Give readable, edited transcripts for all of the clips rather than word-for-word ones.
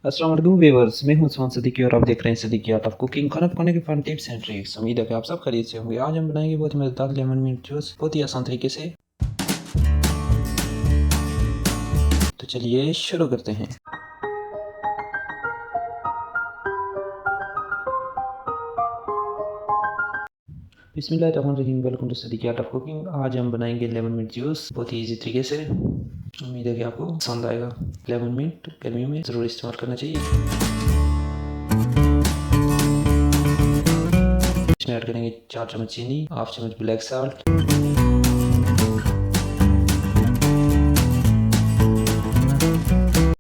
अस्सलाम वालेकुम व्यूअर्स, मैं हूं उस्मान सिद्दीकी और आप देख रहे हैं सिद्दीकी आर्ट ऑफ कुकिंग। खाना पकाने के फन टिप्स एंड ट्रिक्स। उम्मीद है कि आप सब खरीद से होंगे। आज हम बनाएंगे बहुत ही मज़ेदार लेमन मिंट जूस, बहुत ही आसान तरीके से। तो चलिए शुरू करते हैं। बिस्मिल्लाहिर्रहमानिर्रहीम, welcome to Siddiqui art of cooking. आज हम बनाएंगे लेमन मिंट जूस बहुत ही ईजी तरीके से। उम्मीद है कि आपको पसंद आएगा। लेमन मिंट गर्मियों में ज़रूर इस्तेमाल करना चाहिए। इसमें ऐड करेंगे 4 चम्मच चीनी, हाफ चम्मच ब्लैक साल्ट,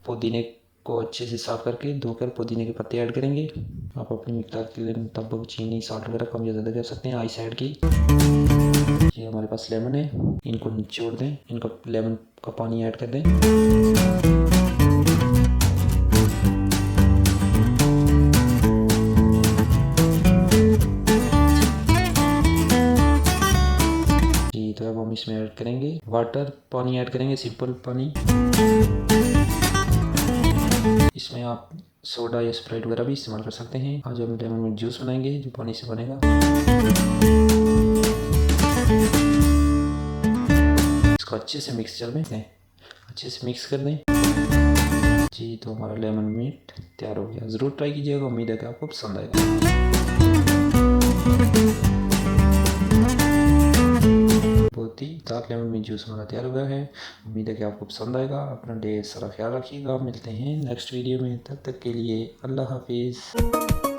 पुदीने को अच्छे से साफ करके धोकर पुदीने के पत्ते ऐड करेंगे। आप अपनी मिकदार के मुताबिक चीनी साल्ट वगैरह कम या ज़्यादा कर सकते हैं। आइस ऐड की। ये हमारे पास लेमन है, इनको निचोड़ दें, इनका लेमन का पानी ऐड कर दें। जी, तो अब हम इसमें ऐड करेंगे वाटर, पानी ऐड करेंगे, सिंपल पानी। इसमें आप सोडा या स्प्राइट वगैरह भी इस्तेमाल कर सकते हैं। आज हम लेमन मिंट जूस बनाएंगे जो पानी से बनेगा। इसको अच्छे से मिक्सचर में अच्छे से मिक्स कर दें। जी, तो हमारा लेमन मिंट तैयार हो गया। ज़रूर ट्राई कीजिएगा, उम्मीद है कि आपको पसंद आएगा। बहुत ही दार लेमन मिंट जूस हमारा तैयार हुआ है। उम्मीद है कि आपको पसंद आएगा। अपना ढेर सारा ख्याल रखिएगा। मिलते हैं नेक्स्ट वीडियो में, तब तक के लिए अल्लाह हाफिज़।